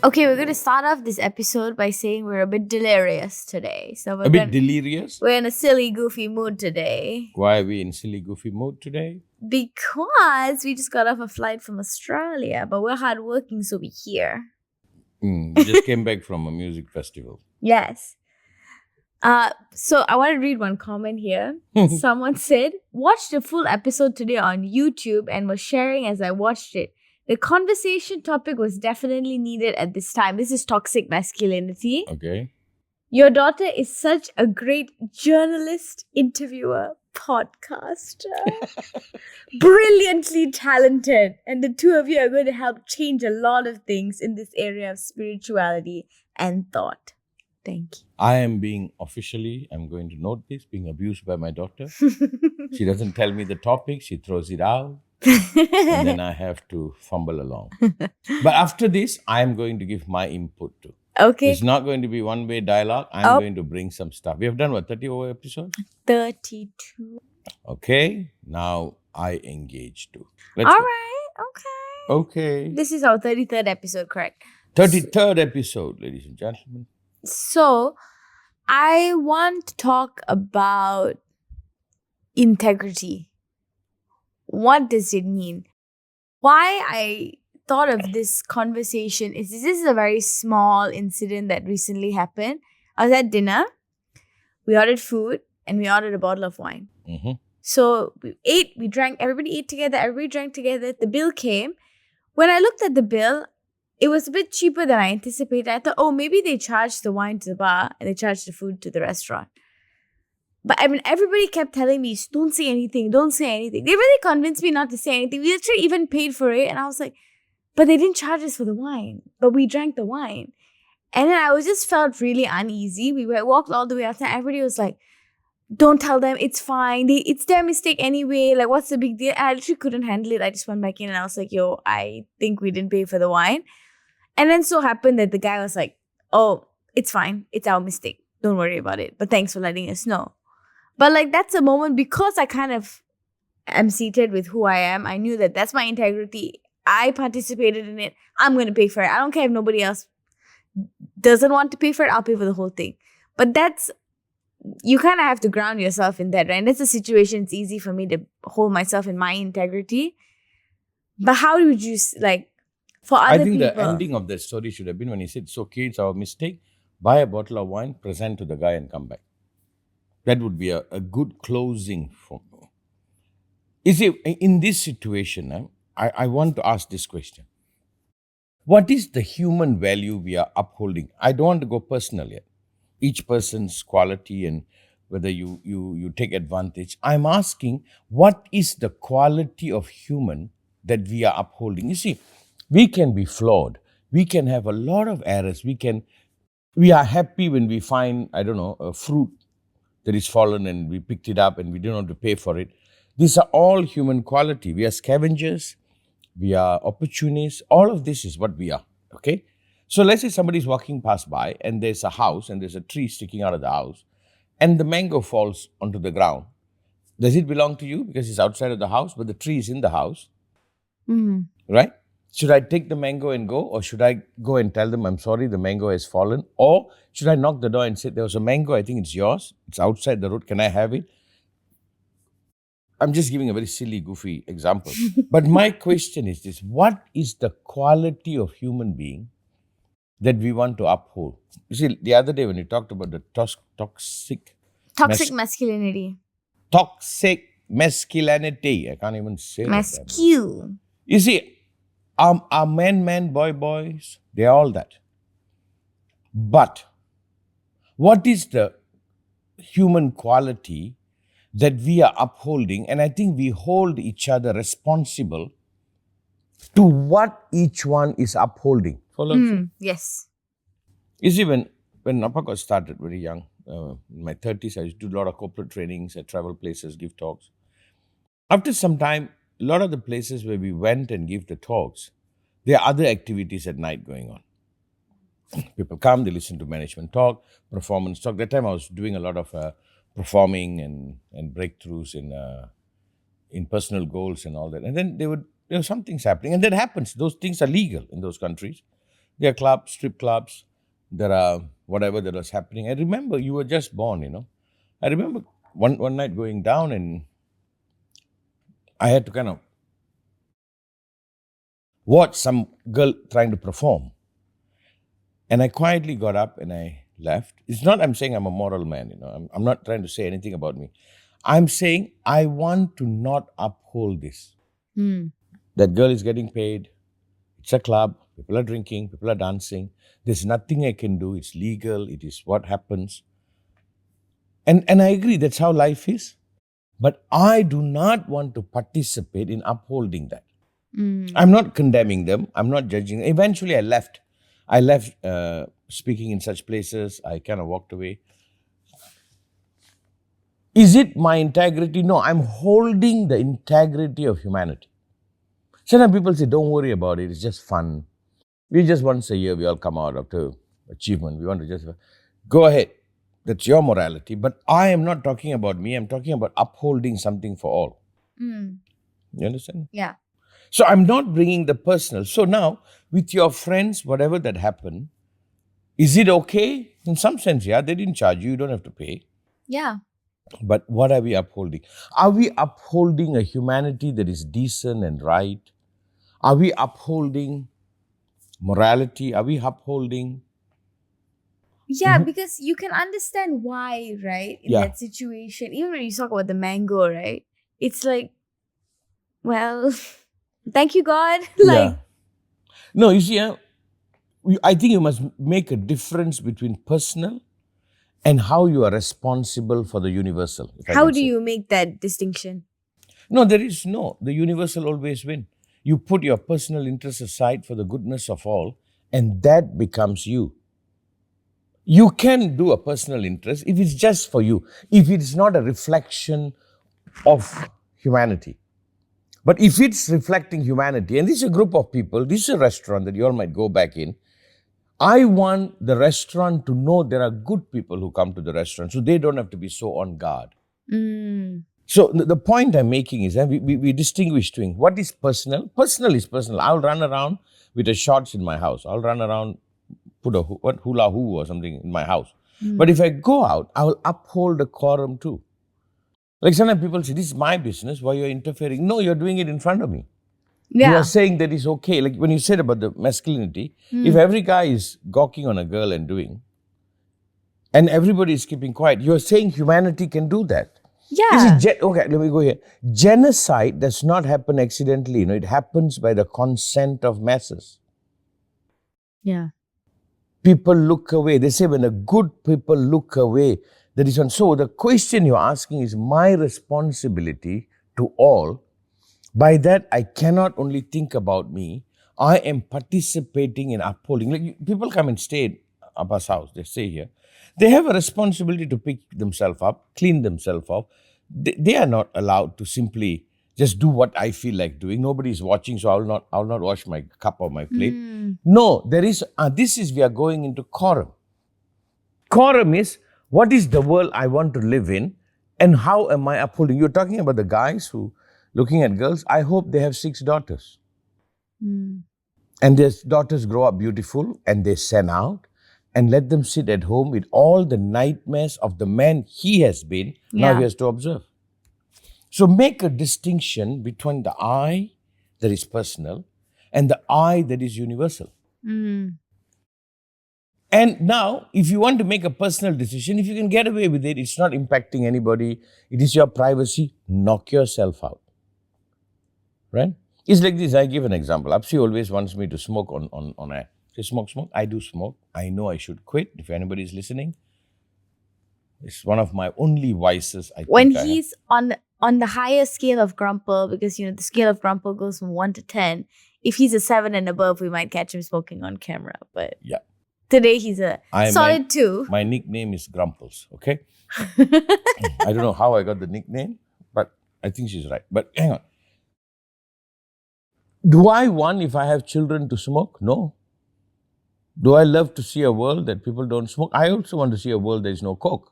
Okay, we're going to start off this episode by saying we're a bit delirious today. So A bit delirious? we're in a silly, goofy mood today. Why are we in silly, goofy mood today? Because we just got off a flight from Australia, but we're hardworking, so we're here. We just came back from a music festival. Yes. So I want to read one comment here. Someone said, watched the full episode today on YouTube and was sharing as I watched it. The conversation topic was definitely needed at this time. This is toxic masculinity. Okay. Your daughter is such a great journalist, interviewer, podcaster. Brilliantly talented. And the two of you are going to help change a lot of things in this area of spirituality and thought. Thank you. I am being I'm going to note this, being abused by my daughter. She doesn't tell me the topic, she throws it out. And then I have to fumble along. But after this, I'm going to give my input too. Okay. It's not going to be one-way dialogue. I'm going to bring some stuff. We have done what, 30 over episodes? 32. Okay. Now I engage too. All right. Okay. Okay. This is our 33rd episode, correct? 33rd episode, ladies and gentlemen. So, I want to talk about integrity. What does it mean? Why I thought of this conversation is this is a very small incident that recently happened. I was at dinner, we ordered food, and we ordered a bottle of wine. Mm-hmm. So we ate, we drank, everybody ate together, everybody drank together. The bill came. When I looked at the bill, it was a bit cheaper than I anticipated. I thought, oh, maybe they charged the wine to the bar and they charged the food to the restaurant. But I mean, everybody kept telling me, don't say anything, don't say anything. They really convinced me not to say anything. We literally even paid for it. And I was like, but they didn't charge us for the wine. But we drank the wine. And then I just felt really uneasy. We walked all the way outside. Everybody was like, don't tell them, it's fine. It's their mistake anyway. Like, what's the big deal? I literally couldn't handle it. I just went back in and I was like, yo, I think we didn't pay for the wine. And then so happened that the guy was like, oh, it's fine. It's our mistake. Don't worry about it. But thanks for letting us know. But like, that's a moment because I kind of am seated with who I am. I knew that that's my integrity. I participated in it. I'm going to pay for it. I don't care if nobody else doesn't want to pay for it. I'll pay for the whole thing. But you kind of have to ground yourself in that, right? And that's a situation. It's easy for me to hold myself in my integrity. But how would you, like, for other people? I think the ending of that story should have been when he said, it's okay, it's our mistake. Buy a bottle of wine, present to the guy and come back. That would be a good closing for me. You see, in this situation, I want to ask this question. What is the human value we are upholding? I don't want to go personal yet. Each person's quality and whether you take advantage. I'm asking, what is the quality of human that we are upholding? You see, we can be flawed. We can have a lot of errors. We are happy when we find, a fruit that is fallen and we picked it up and we don't have to pay for it. These are all human quality. We are scavengers. We are opportunists. All of this is what we are, okay? So let's say somebody's walking past by and there's a house and there's a tree sticking out of the house and the mango falls onto the ground. Does it belong to you because it's outside of the house, but the tree is in the house? Mm-hmm. Right? Should I take the mango and go, or should I go and tell them, I'm sorry, the mango has fallen? Or should I knock the door and say, there was a mango, I think it's yours. It's outside the road. Can I have it? I'm just giving a very silly, goofy example. But my question is this: what is the quality of human being that we want to uphold? You see, the other day when we talked about the toxic masculinity. Toxic masculinity. I can't even say Masculine. You see, our men, boys, they're all that. But what is the human quality that we are upholding? And I think we hold each other responsible to what each one is upholding. Follow? Yes. You see, when Appa started very young, in my 30s, I used to do a lot of corporate trainings at travel places, give talks. After some time, a lot of the places where we went and give the talks, there are other activities at night going on. People come, they listen to management talk, performance talk. That time I was doing a lot of performing and breakthroughs in personal goals and all that. And then there were some things happening. And that happens. Those things are legal in those countries. There are clubs, strip clubs. There are whatever that was happening. I remember you were just born. I remember one night going down and I had to kind of watch some girl trying to perform. And I quietly got up and I left. It's not I'm saying I'm a moral man. I'm not trying to say anything about me. I'm saying I want to not uphold this. That girl is getting paid. It's a club. People are drinking. People are dancing. There's nothing I can do. It's legal. It is what happens. And I agree, that's how life is. But I do not want to participate in upholding that. I'm not condemning them. I'm not judging. Eventually, I left. I left speaking in such places. I kind of walked away. Is it my integrity? No, I'm holding the integrity of humanity. Sometimes people say, don't worry about it. It's just fun. We just once a year, we all come out after achievement. We want to just go ahead. That's your morality. But I am not talking about me. I'm talking about upholding something for all. You understand? Yeah. So I'm not bringing the personal. So now, with your friends, whatever that happened, is it okay? In some sense, yeah, they didn't charge you. You don't have to pay. Yeah. But what are we upholding? Are we upholding a humanity that is decent and right? Are we upholding morality? Are we upholding? Yeah, because you can understand why, right? In Yeah. that situation, even when you talk about the mango, right? It's like, well, thank you, God. Yeah. No, you see, I think you must make a difference between personal and how you are responsible for the universal. if I How can do say. you make that distinction? No, there is no. The universal always win. You put your personal interests aside for the goodness of all, and that becomes you. You can do a personal interest if it's just for you, if it's not a reflection of humanity. But if it's reflecting humanity, and this is a group of people, this is a restaurant that you all might go back in, I want the restaurant to know there are good people who come to the restaurant, so they don't have to be so on guard. So the point I'm making is that we distinguish between what is personal. Personal is personal. I'll run around with the shorts in my house. I'll run around, put a hula hoo or something in my house. But if I go out, I will uphold the quorum too. Like sometimes people say, this is my business, why you're interfering? No, you're doing it in front of me. You Yeah. are saying that it's okay. Like when you said about the masculinity, if every guy is gawking on a girl and doing, and everybody is keeping quiet, you're saying humanity can do that. Yeah. Okay, let me go here. Genocide does not happen accidentally. It happens by the consent of masses. Yeah. People look away. They say when the good people look away, that is one. So the question you're asking is my responsibility to all. By that, I cannot only think about me. I am participating in upholding. Like people come and stay at Abba's house. They stay here. They have a responsibility to pick themselves up, clean themselves up. They are not allowed to simply just do what I feel like doing. Nobody is watching, so I'll not wash my cup or my plate. No, there is. We are going into quorum. Quorum is what is the world I want to live in, and how am I upholding? You're talking about the guys who looking at girls. I hope they have 6 daughters, and their daughters grow up beautiful, and they send out. And let them sit at home with all the nightmares of the man he has been. Now Yeah. he has to observe. So make a distinction between the I that is personal and the I that is universal. And now, if you want to make a personal decision, if you can get away with it, it's not impacting anybody, it is your privacy, knock yourself out. Right? It's like this. I give an example. Apsi always wants me to smoke on air. Say, smoke. I do smoke. I know I should quit. If anybody is listening, it's one of my only vices. When think I have. he's on the higher scale of grumple, because the scale of grumple goes from 1 to 10. If he's a 7 and above, we might catch him smoking on camera. But Yeah. today he's a solid 2. My nickname is Grumples, okay? I don't know how I got the nickname, but I think she's right. But hang on. Do I want, if I have children, to smoke? No. Do I love to see a world that people don't smoke? I also want to see a world there is no coke.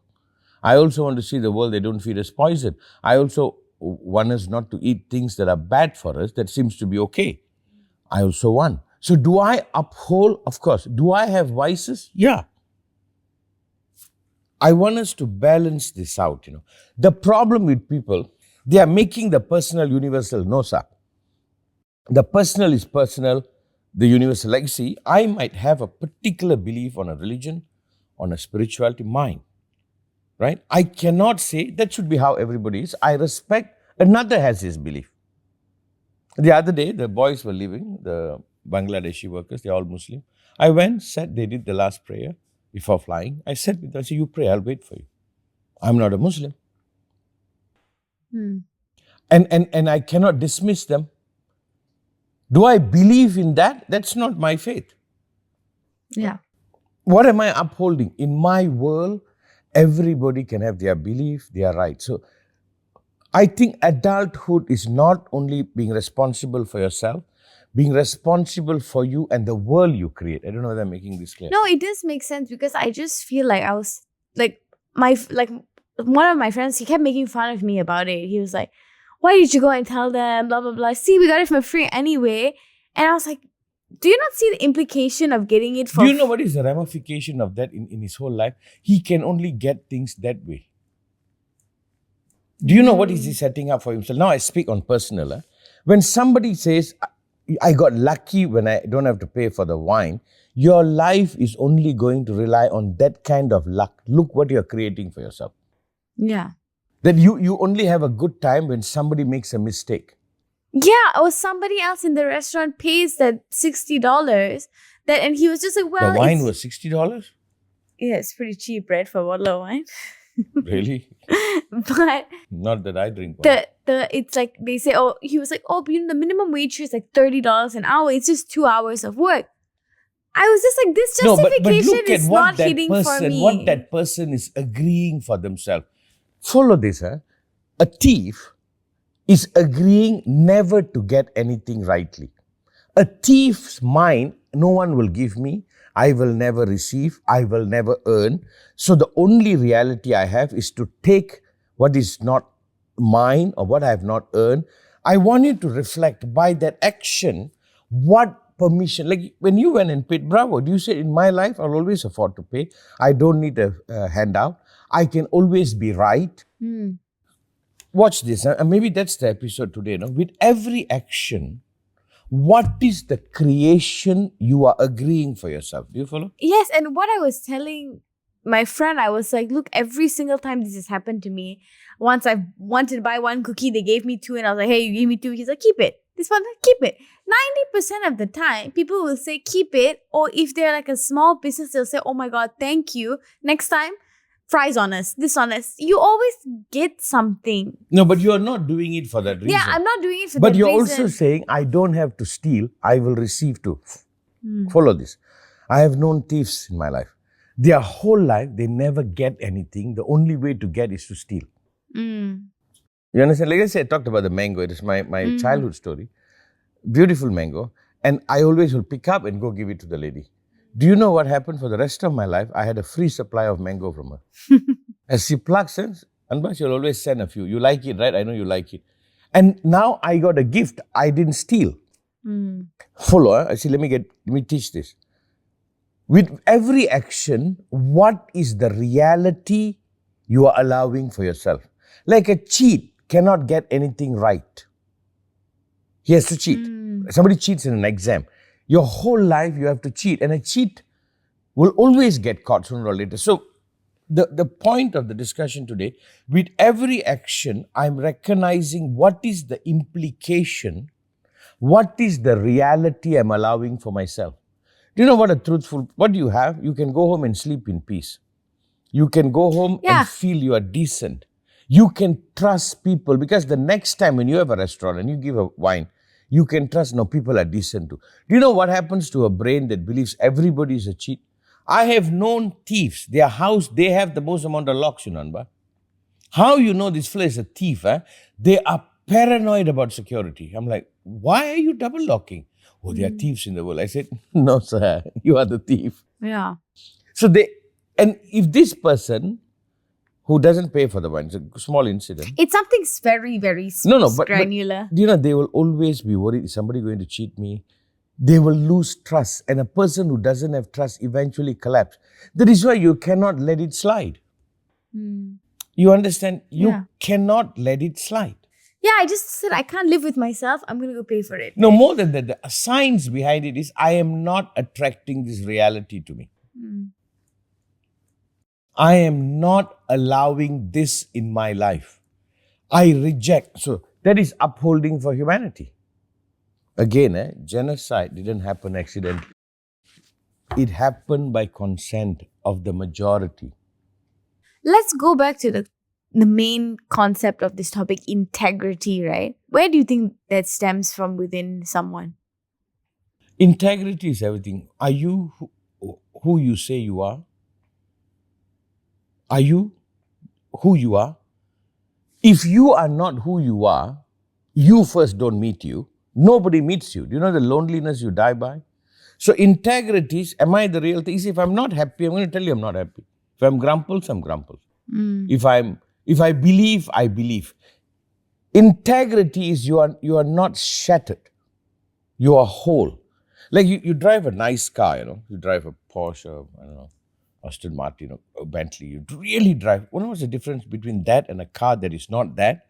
I also want to see the world they don't feed us poison. I also want us not to eat things that are bad for us that seems to be okay. I also want. So do I uphold? Of course. Do I have vices? Yeah. I want us to balance this out, The problem with people, they are making the personal universal. No, sir. The personal is personal, the universal. Like, see, I might have a particular belief on a religion, on a spirituality, mine, right? I cannot say that should be how everybody is. I respect another has his belief. The other day, the boys were leaving, the Bangladeshi workers, they're all Muslim. I went, sat, they did the last prayer before flying. I said with them, I said, you pray, I'll wait for you. I'm not a Muslim. And I cannot dismiss them. Do I believe in that? That's not my faith. Yeah. What am I upholding? In my world, everybody can have their belief, their right. So I think adulthood is not only being responsible for yourself, being responsible for you and the world you create. I don't know whether I'm making this clear. No, it does make sense because I just feel like I was like one of my friends, he kept making fun of me about it. He was like, why did you go and tell them, blah, blah, blah. See, we got it for free anyway. And I was like, do you not see the implication of getting it for Do you know what is the ramification of that in his whole life? He can only get things that way. Do you know what is he setting up for himself? Now I speak on personal. When somebody says, I got lucky when I don't have to pay for the wine, your life is only going to rely on that kind of luck. Look what you're creating for yourself. Yeah. That you only have a good time when somebody makes a mistake. Yeah, or somebody else in the restaurant pays that $60. And he was just like, well, the wine was $60? Yeah, it's pretty cheap, right, for a bottle of wine. Really? But not that I drink wine. It's like they say, he was like, the minimum wage here is like $30 an hour. It's just 2 hours of work. I was just like, this justification is not hitting for me. What that person is agreeing for themselves. Follow this, A thief is agreeing never to get anything rightly. A thief's mind, no one will give me, I will never receive, I will never earn. So the only reality I have is to take what is not mine or what I have not earned. I want you to reflect by that action, what permission, like when you went and paid, bravo, you said in my life, I'll always afford to pay. I don't need a handout. I can always be right. Watch this, and maybe that's the episode today. With every action, what is the creation you are agreeing for yourself? Do you follow? Yes, and what I was telling my friend, I was like, look, every single time this has happened to me, once I wanted to buy one cookie, they gave me 2, and I was like, hey, you gave me 2. He's like, keep it. This one, keep it. 90% of the time, people will say, keep it. Or if they're like a small business, they'll say, oh my God, thank you. Next time, fries on us, this on us. You always get something. No, but you are not doing it for that reason. Yeah, I'm not doing it for that reason. But you're also saying, I don't have to steal, I will receive too. Follow this. I have known thieves in my life. Their whole life, they never get anything. The only way to get is to steal. You understand? Like I said, I talked about the mango. It is my childhood story. Beautiful mango. And I always will pick up and go give it to the lady. Do you know what happened for the rest of my life? I had a free supply of mango from her. As she plucks it, Anba, she'll always send a few. You like it, right? I know you like it. And now I got a gift. I didn't steal. Follow. I say, let me teach this. With every action, what is the reality you are allowing for yourself? Like a cheat cannot get anything right. He has to cheat. Somebody cheats in an exam. Your whole life you have to cheat, and a cheat will always get caught sooner or later. So the point of the discussion today, with every action, I'm recognizing what is the implication, what is the reality I'm allowing for myself. Do you know what do you have? You can go home and sleep in peace. You can go home and feel you are decent. You can trust people, because the next time when you have a restaurant and you give a wine, you can trust, no, people are decent too. Do you know what happens to a brain that believes everybody is a cheat? I have known thieves, their house, they have the most amount of locks, Anba. How you know this fellow is a thief? They are paranoid about security. I'm like, why are you double locking? Oh, there are thieves in the world. I said, no, sir, you are the thief. Yeah. So and if this person who doesn't pay for the wine, it's a small incident. It's something very, very but granular. But, they will always be worried, is somebody going to cheat me? they will lose trust. And a person who doesn't have trust eventually collapse. That is why you cannot let it slide. You understand? You Yeah. cannot let it slide. Yeah, I just said I can't live with myself. I'm going to go pay for it. No, more than that, the science behind it is I am not attracting this reality to me. I am not allowing this in my life. I reject. So that is upholding for humanity. Again, genocide didn't happen accidentally. It happened by consent of the majority. Let's go back to the main concept of this topic, integrity, right? Where do you think that stems from within someone? Integrity is everything. Are you who you say you are? Are you who you are? If you are not who you are, you first don't meet you. Nobody meets you. Do you know the loneliness you die by? So integrity is, am I the real thing? See, if I'm not happy, I'm going to tell you I'm not happy. If I'm grumples, I'm grumples. If I believe, I believe. Integrity is you are not shattered. You are whole. Like you drive a nice car, you drive a Porsche, I don't know, Aston Martin, or Bentley. You really drive. What was the difference between that and a car that is not that?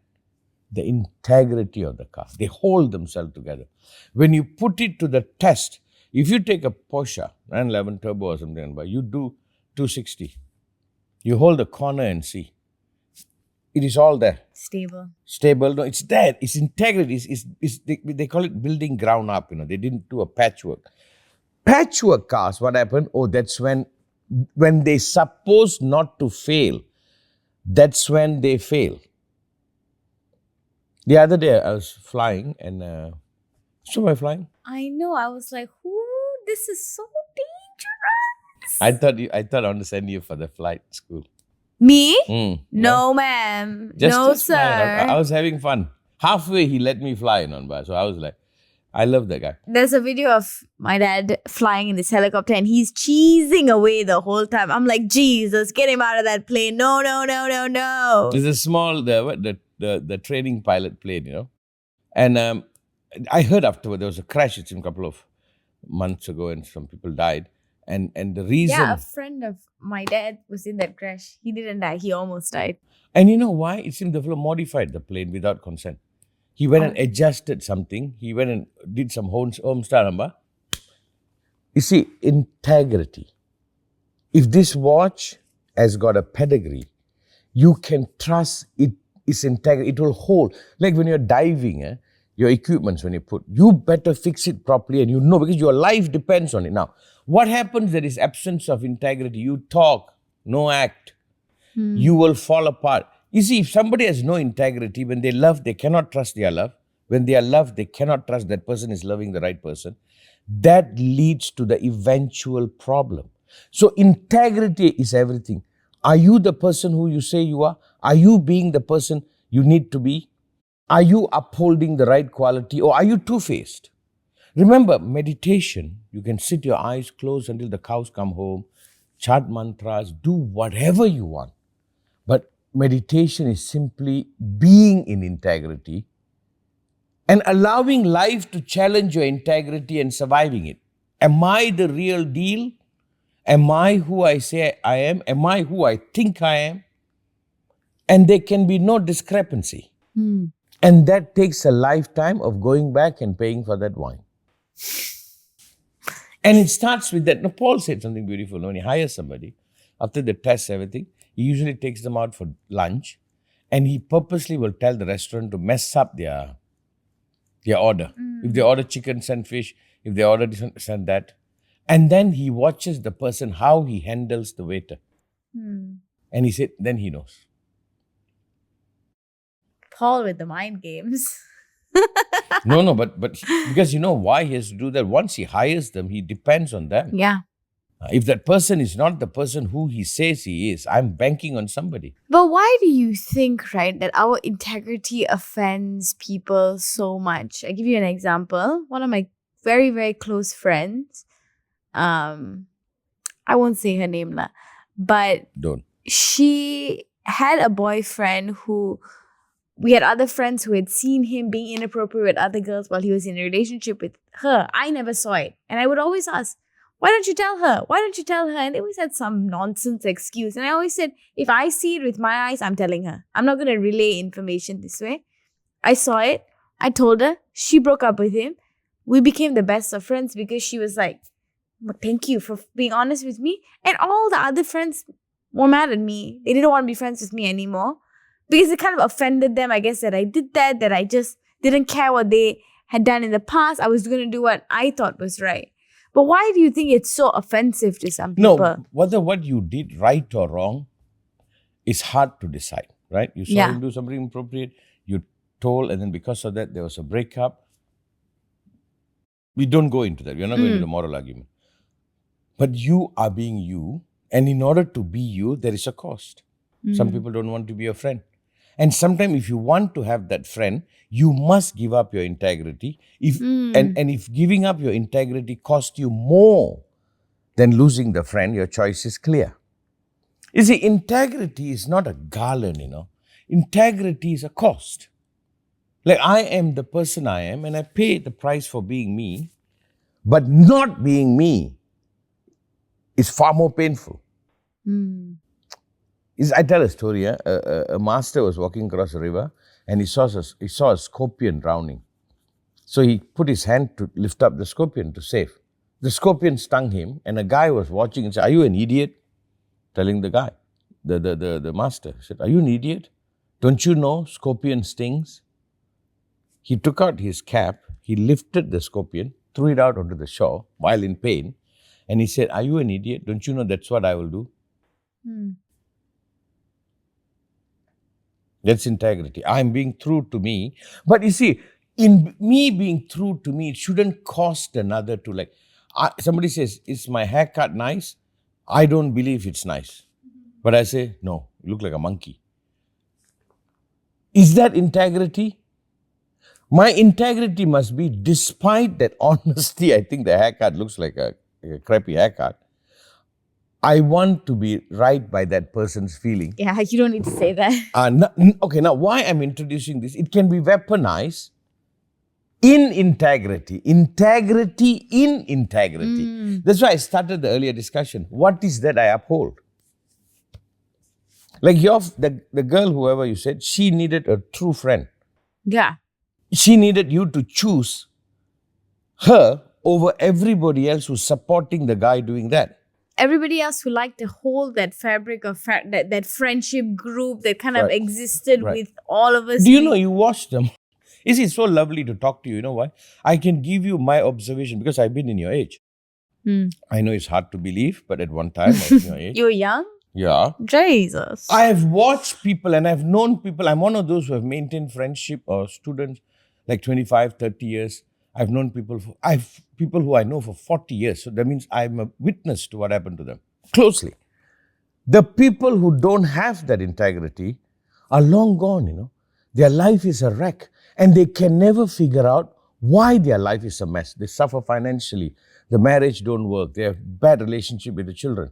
The integrity of the car. They hold themselves together. When you put it to the test, if you take a Porsche 911 Turbo or something, you do 260. You hold the corner and see. It is all there. Stable. No, it's there. It's integrity. They call it building ground up. They didn't do a patchwork. Patchwork cars, what happened? Oh, that's when they supposed not to fail. That's when they fail. The other day I was flying and so I flying. I know. I was like, "Ooh, this is so dangerous." I thought I want to send you for the flight school. Me? No, ma'am. No, Just fly around. sir. I was having fun. Halfway he let me fly so I was like, I love that guy. There's a video of my dad flying in this helicopter and he's cheesing away the whole time. I'm like, Jesus, get him out of that plane. No, no, no, no, no. There's a small the training pilot plane, and I heard afterward there was a crash. It's a couple of months ago, and some people died. And the reason, Yeah, a friend of my dad was in that crash. He didn't die. He almost died. And you know why? It seemed the fellow modified the plane without consent. He went and adjusted something. He went and did some home star number. You see, integrity. If this watch has got a pedigree, you can trust it is integrity. It will hold. Like when you're diving, your equipments when you better fix it properly, and because your life depends on it. Now, what happens? There is absence of integrity. You talk, no act. You will fall apart. You see, if somebody has no integrity, when they love, they cannot trust their love. When they are loved, they cannot trust that person is loving the right person. That leads to the eventual problem. So integrity is everything. Are you the person who you say you are? Are you being the person you need to be? Are you upholding the right quality, or are you two-faced? Remember, meditation, you can sit your eyes closed until the cows come home, chant mantras, do whatever you want. But meditation is simply being in integrity and allowing life to challenge your integrity and surviving it. Am I the real deal? Am I who I say I am? Am I who I think I am? And there can be no discrepancy. And that takes a lifetime of going back and paying for that wine. And it starts with that. Now, Paul said something beautiful. When he hires somebody, after they test everything, he usually takes them out for lunch, and he purposely will tell the restaurant to mess up their order. If they order chicken, send fish. If they order this, send that. And then he watches the person, how he handles the waiter. And he said, then he knows. Paul with the mind games. No, but because you know why he has to do that? Once he hires them, he depends on them. Yeah. If that person is not the person who he says he is, I'm banking on somebody. But why do you think, right, that our integrity offends people so much? I give you an example. One of my very, very close friends, I won't say her name, but Don't. she had a boyfriend who we had other friends who had seen him being inappropriate with other girls while he was in a relationship with her. I never saw it. And I would always ask, why don't you tell her? Why don't you tell her? And they always had some nonsense excuse. And I always said, if I see it with my eyes, I'm telling her. I'm not going to relay information this way. I saw it. I told her. She broke up with him. We became the best of friends because she was like, well, thank you for being honest with me. And all the other friends were mad at me. They didn't want to be friends with me anymore because it kind of offended them, I guess, that I did that I just didn't care what they had done in the past. I was going to do what I thought was right. But why do you think it's so offensive to some people? No, whether what you did right or wrong is hard to decide, right? You saw him do something inappropriate, you told, and then because of that, there was a breakup. We don't go into that. We're not going into the moral argument. But you are being you, and in order to be you, there is a cost. Some people don't want to be your friend. And sometimes if you want to have that friend, you must give up your integrity. And if giving up your integrity costs you more than losing the friend, your choice is clear. You see, integrity is not a garland, Integrity is a cost. Like I am the person I am and I pay the price for being me, but not being me is far more painful. I tell a story. A master was walking across a river and he saw a scorpion drowning. So he put his hand to lift up the scorpion to save. The scorpion stung him and a guy was watching and said, "Are you an idiot?" Telling the guy, the master. He said, "Are you an idiot? Don't you know scorpion stings?" He took out his cap, he lifted the scorpion, threw it out onto the shore while in pain, and he said, "Are you an idiot? Don't you know that's what I will do?" That's integrity. I'm being true to me. But you see, in me being true to me, it shouldn't cost another to like, somebody says, "Is my haircut nice?" I don't believe it's nice. But I say, "No, you look like a monkey." Is that integrity? My integrity must be, despite that honesty, I think the haircut looks like a crappy haircut. I want to be right by that person's feeling. Yeah, you don't need to say that. Okay, now why I'm introducing this, it can be weaponized in integrity. Integrity in integrity. That's why I started the earlier discussion. What is that I uphold? Like the girl, whoever you said, she needed a true friend. Yeah. She needed you to choose her over everybody else who's supporting the guy doing that. Everybody else who liked to hold that fabric of that friendship group that kind of existed with all of us. Do you know, you watch them. It's so lovely to talk to you. You know why? I can give you my observation because I've been in your age. I know it's hard to believe, but at one time I was in your age. You were young? Yeah. Jesus. I have watched people and I've known people. I'm one of those who have maintained friendship or students like 25, 30 years. I've known people who I know for 40 years. So that means I'm a witness to what happened to them closely. The people who don't have that integrity are long gone, Their life is a wreck and they can never figure out why their life is a mess. They suffer financially. The marriage don't work. They have bad relationship with the children.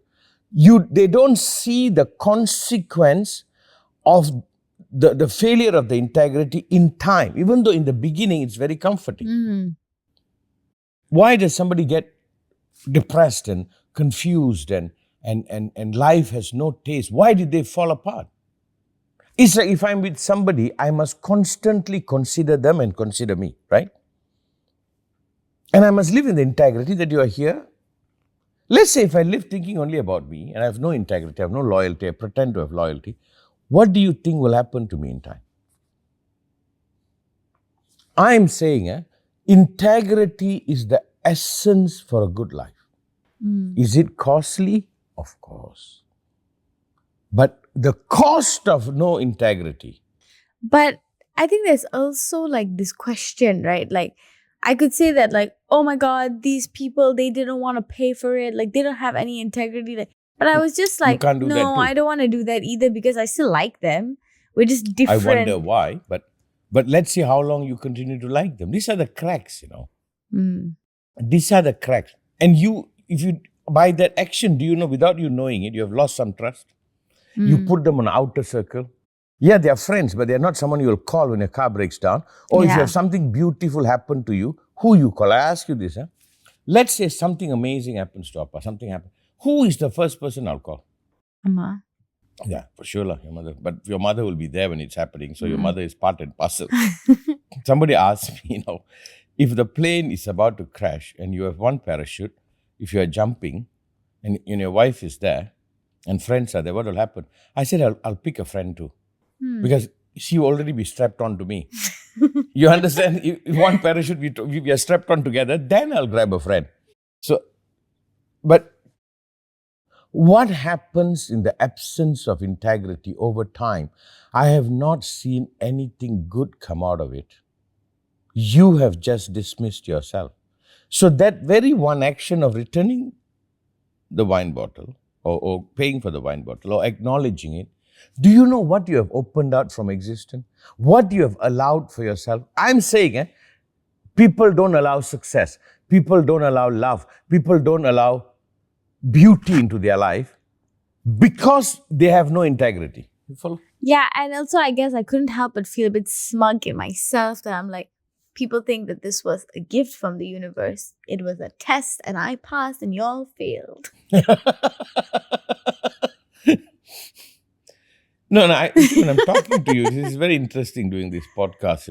They don't see the consequence of the failure of the integrity in time, even though in the beginning it's very comforting. Why does somebody get depressed and confused and life has no taste? Why did they fall apart? It's like if I'm with somebody, I must constantly consider them and consider me, right? And I must live in the integrity that you are here. Let's say if I live thinking only about me and I have no integrity, I have no loyalty, I pretend to have loyalty, what do you think will happen to me in time? I'm saying integrity is the essence for a good life. Is it costly? Of course. But the cost of no integrity. But I think there's also like this question, right? Like I could say that like, oh my God, these people, they didn't want to pay for it. Like they don't have any integrity. But I was just like, no, I don't want to do that either because I still like them. We're just different. I wonder why, but let's see how long you continue to like them. These are the cracks, These are the cracks. And if you, by that action, do you know, without you knowing it, you have lost some trust. You put them on an outer circle. Yeah, they are friends, but they're not someone you'll call when your car breaks down. Or if you Yeah. have something beautiful happen to you, who you call? I ask you this, huh? Let's say something amazing happens to Appa, something happens. Who is the first person I'll call? Amma. Yeah, for sure, your mother. But your mother will be there when it's happening. So your Mm. mother is part and parcel. Somebody asked me, if the plane is about to crash and you have one parachute, if you are jumping and your wife is there and friends are there, what will happen? I said, I'll pick a friend too. Because she will already be strapped on to me. You understand? If one parachute, we are strapped on together, then I'll grab a friend. So, but what happens in the absence of integrity over time? I have not seen anything good come out of it. You have just dismissed yourself. So that very one action of returning the wine bottle or paying for the wine bottle or acknowledging it, do you know what you have opened out from existence? What you have allowed for yourself? I'm saying, people don't allow success. People don't allow love. People don't allow beauty into their life because they have no integrity. You follow? Yeah, and also I guess I couldn't help but feel a bit smug in myself that I'm like, people think that this was a gift from the universe. It was a test and I passed and y'all failed. No, when I'm talking to you, this is very interesting doing this podcast,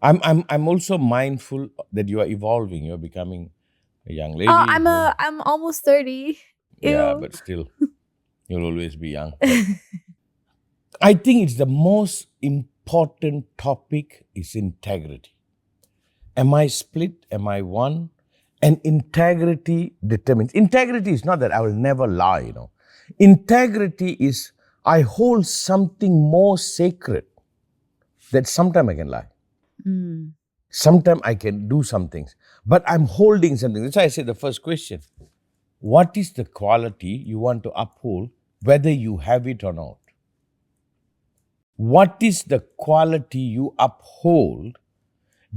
I'm also mindful that you are evolving, you're becoming a young lady. Oh, I'm almost 30. Yeah, Ew. but still, you'll always be young. I think it's the most important topic is integrity. Am I split? Am I one? And integrity determines. Integrity is not that I will never lie, Integrity is I hold something more sacred that sometime I can lie. Sometime I can do some things, but I'm holding something. That's why I said the first question. What is the quality you want to uphold, whether you have it or not? What is the quality you uphold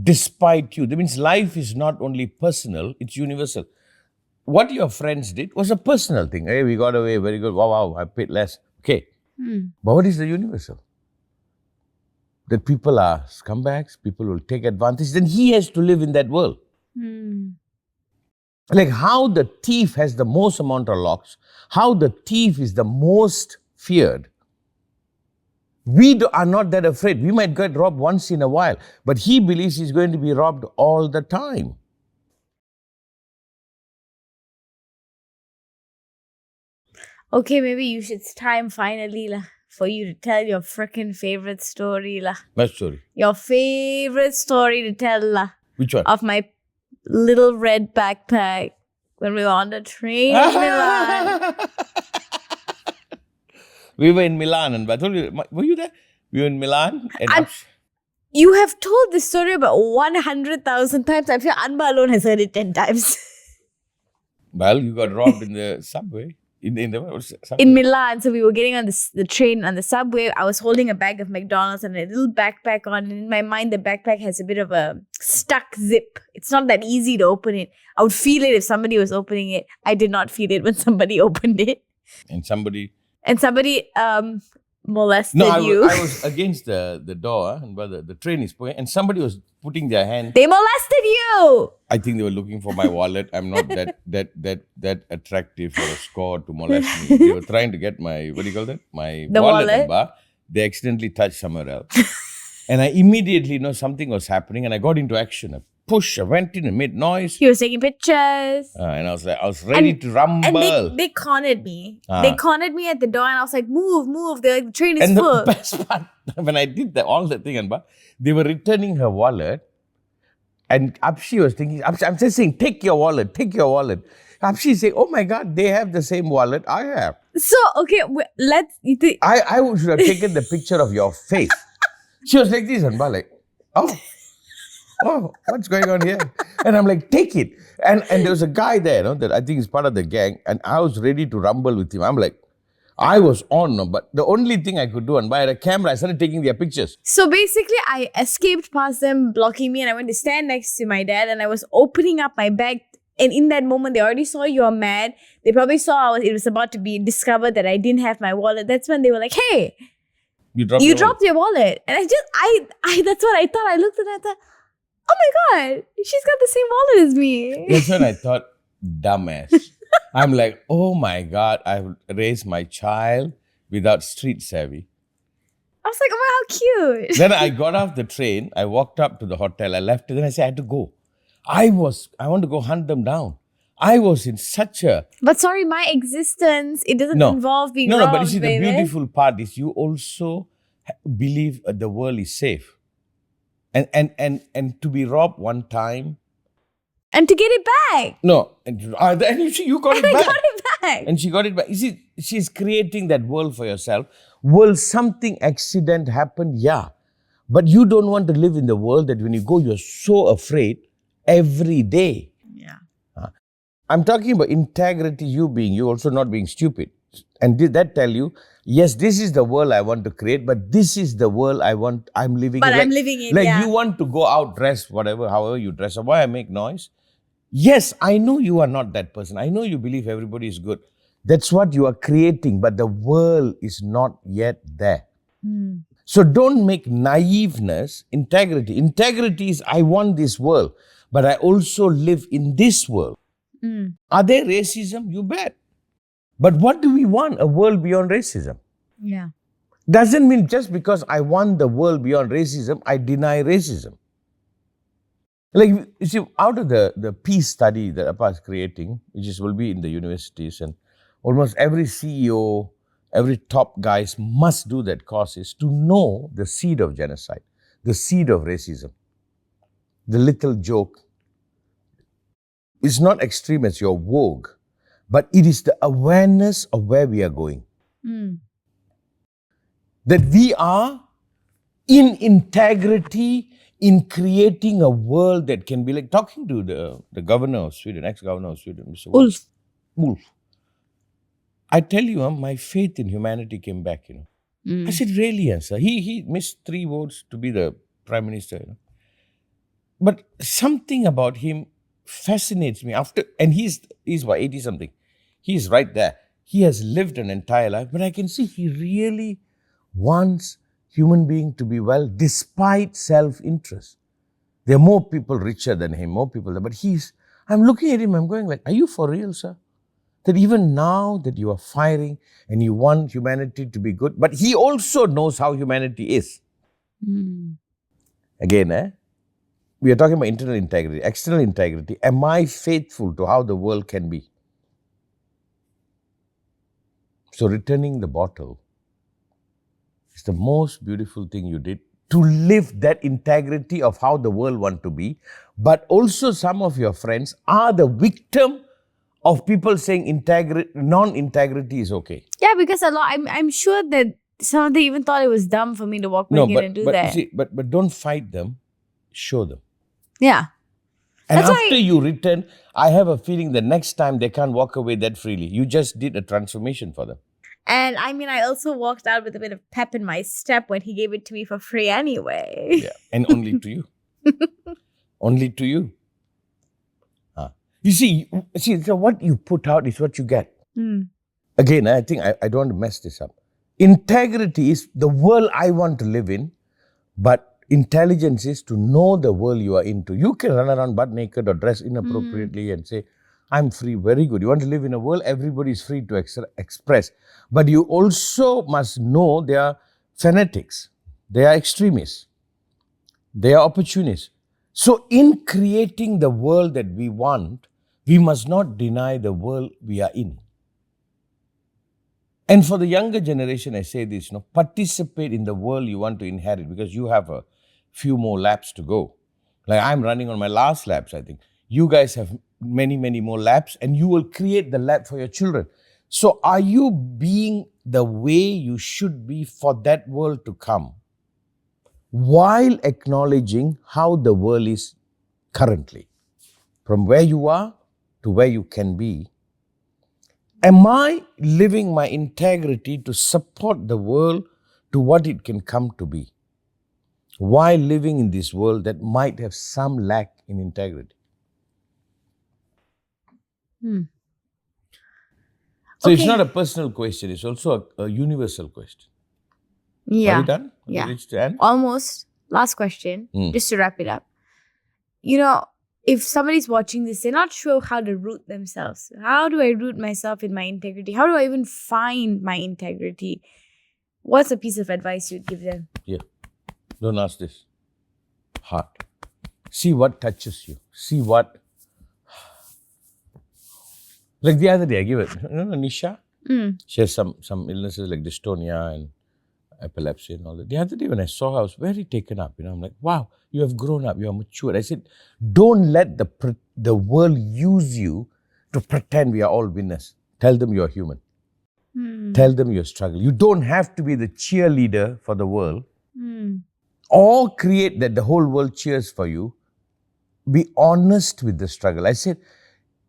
despite you? That means life is not only personal, it's universal. What your friends did was a personal thing. Hey, we got away, very good. Wow, I paid less. Okay. But what is the universal? That people are scumbags, people will take advantage, then he has to live in that world. Like how the thief has the most amount of locks, how the thief is the most feared. We are not that afraid. We might get robbed once in a while, but he believes he's going to be robbed all the time. Okay, maybe it's time finally for you to tell your freaking favorite story. What story? Your favorite story to tell Which one? of my little red backpack when we were on the train in Milan. We were in Milan, and I told you, were you there? We were in Milan. And you have told this story about 100,000 times. I feel Anba alone has heard it 10 times. Well, you got robbed in the subway. In the subway? In Milan, so we were getting on the train on the subway. I was holding a bag of McDonald's and a little backpack on. And in my mind, the backpack has a bit of a stuck zip. It's not that easy to open it. I would feel it if somebody was opening it. I did not feel it when somebody opened it. And somebody molested you. you. I was against the door, and the train is going, and somebody was putting their hand. They molested you. I think they were looking for my wallet. I'm not that attractive for a score to molest me. They were trying to get my, what do you call that? My wallet. They accidentally touched somewhere else. And I immediately know something was happening, and I got into action. I went in and made noise. He was taking pictures. And I was ready to rumble. And they cornered me. They cornered me at the door, and I was like, move. They're like, the train is full. And the best part, when I did all the thing, they were returning her wallet. And Apshi was thinking, I'm just saying, take your wallet. Apshi is saying, oh my God, they have the same wallet I have. So, okay, let's... I should have taken the picture of your face. She was like this, and like, oh, what's going on here? And I'm like, take it. And there was a guy there, that I think is part of the gang, and I was ready to rumble with him. I'm like, I was on, but the only thing I could do, and by a camera, I started taking their pictures. So basically, I escaped past them, blocking me, and I went to stand next to my dad, and I was opening up my bag And in that moment, they already saw you're mad. They probably saw it was about to be discovered that I didn't have my wallet. That's when they were like, hey, You drop you your dropped your wallet. And I that's what I thought. I looked at her and I thought, oh my God, she's got the same wallet as me. That's when I thought, dumbass. I'm like, oh my God, I've raised my child without street savvy. I was like, oh my, how cute. Then I got off the train, I walked up to the hotel, I left, then I said I had to go. I want to go hunt them down. I was in such a... But sorry, my existence, it doesn't No. involve being No, robbed, but you see, the baby. beautiful part is you also believe the world is safe. And to be robbed one time... And to get it back. No, and you see, you got it I back. got it back. And she got it back. You see, she's creating that world for yourself. Will something accident happen? Yeah. But you don't want to live in the world that when you go, you're so afraid every day. Yeah. I'm talking about integrity, you also not being stupid. And did that tell you, yes, this is the world I want to create, but this is the world I'm living But in. I'm living in, like yeah. you want to go out dressed, however you dress, or why I make noise. Yes, I know you are not that person. I know you believe everybody is good. That's what you are creating, but the world is not yet there. So don't make naiveness integrity. Integrity is, I want this world, but I also live in this world. Are there racism? You bet. But what do we want? A world beyond racism. Yeah. Doesn't mean just because I want the world beyond racism, I deny racism. Like, you see, out of the peace study that APA is creating, will be in the universities, and almost every CEO, every top guys must do that course, is to know the seed of genocide, the seed of racism. The little joke is not extreme as your vogue, but it is the awareness of where we are going. That we are in integrity, in creating a world that can be like, talking to the governor of Sweden, ex-governor of Sweden, Mr. Wolf. I tell you, my faith in humanity came back, I said, really, sir? He missed 3 votes to be the prime minister, But something about him fascinates me and he's what, 80 something. He's right there. He has lived an entire life, but I can see he really wants human being to be well despite self-interest. There are more people richer than him, more people there, but I'm looking at him, I'm going like, are you for real, sir? That even now that you are firing and you want humanity to be good, but he also knows how humanity is. Again, we are talking about internal integrity, external integrity. Am I faithful to how the world can be? So returning the bottle is the most beautiful thing you did, to live that integrity of how the world want to be. But also some of your friends are the victim of people saying non-integrity is okay. Yeah, because I'm sure that some of them even thought it was dumb for me to walk back in and do that. See, but don't fight them, show them. Yeah. And That's after you return, I have a feeling the next time they can't walk away that freely. You just did a transformation for them. And I mean, I also walked out with a bit of pep in my step when he gave it to me for free anyway. Yeah, and only to you. Only to you. You see, so what you put out is what you get. Again, I think I don't want to mess this up. Integrity is the world I want to live in, but intelligence is to know the world you are into. You can run around butt naked or dress inappropriately and say, I'm free. Very good. You want to live in a world, everybody is free to express. But you also must know they are fanatics. They are extremists. They are opportunists. So in creating the world that we want, we must not deny the world we are in. And for the younger generation, I say this, participate in the world you want to inherit, because you have a few more laps to go. Like I'm running on my last laps, I think. You guys have many, many more laps, and you will create the lap for your children. So are you being the way you should be for that world to come, while acknowledging how the world is currently, from where you are to where you can be? Am I living my integrity to support the world to what it can come to be, while living in this world that might have some lack in integrity? Hmm. So it's not Okay. a personal question, it's also a universal question. Are we Yeah. done? Have we Yeah. reached the end? Almost. Last question, just to wrap it up. You know, if somebody's watching this, they're not sure how to root themselves. How do I root myself in my integrity? How do I even find my integrity? What's a piece of advice you'd give them? Yeah. Don't ask this. Heart. See what touches you. See what. Like the other day, I give it. You know, Nisha? She has some illnesses like dystonia and epilepsy and all that. The other day when I saw her, I was very taken up. I'm like, wow, you have grown up, you are mature. I said, don't let the world use you to pretend we are all winners. Tell them you're human. Tell them your struggle. You don't have to be the cheerleader for the world or create that the whole world cheers for you. Be honest with the struggle. I said,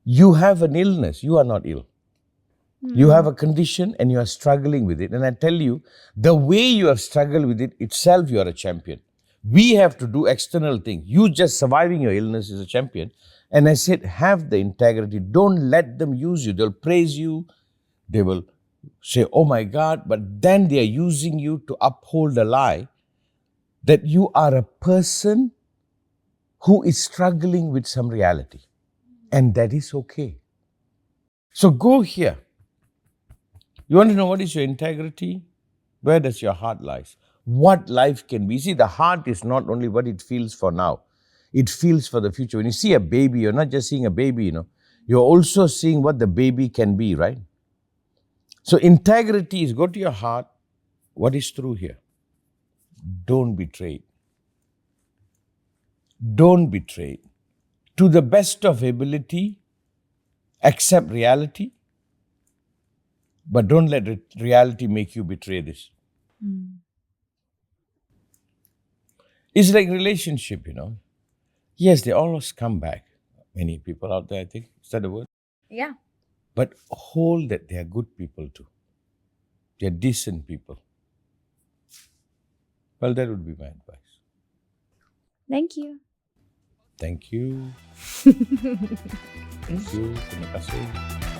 you have an illness. You are not ill. You have a condition and you are struggling with it. And I tell you, the way you have struggled with it itself, you are a champion. We have to do external things. You just surviving your illness is a champion. And I said, have the integrity. Don't let them use you. They'll praise you. They will say, oh my God. But then they are using you to uphold a lie that you are a person who is struggling with some reality. And that is okay. So go here. You want to know what is your integrity? Where does your heart lies? What life can be? See, the heart is not only what it feels for now. It feels for the future. When you see a baby, you're not just seeing a baby, You're also seeing what the baby can be, right? So integrity is go to your heart. What is true here? Don't betray it. Don't betray it. To the best of ability, accept reality, but don't let reality make you betray this. It's like relationship, Yes, they always come back. Many people out there, I think. Is that the word? Yeah. But hold that they are good people too. They are decent people. Well, that would be my advice. Thank you. Thank you. Thank you. Terima kasih.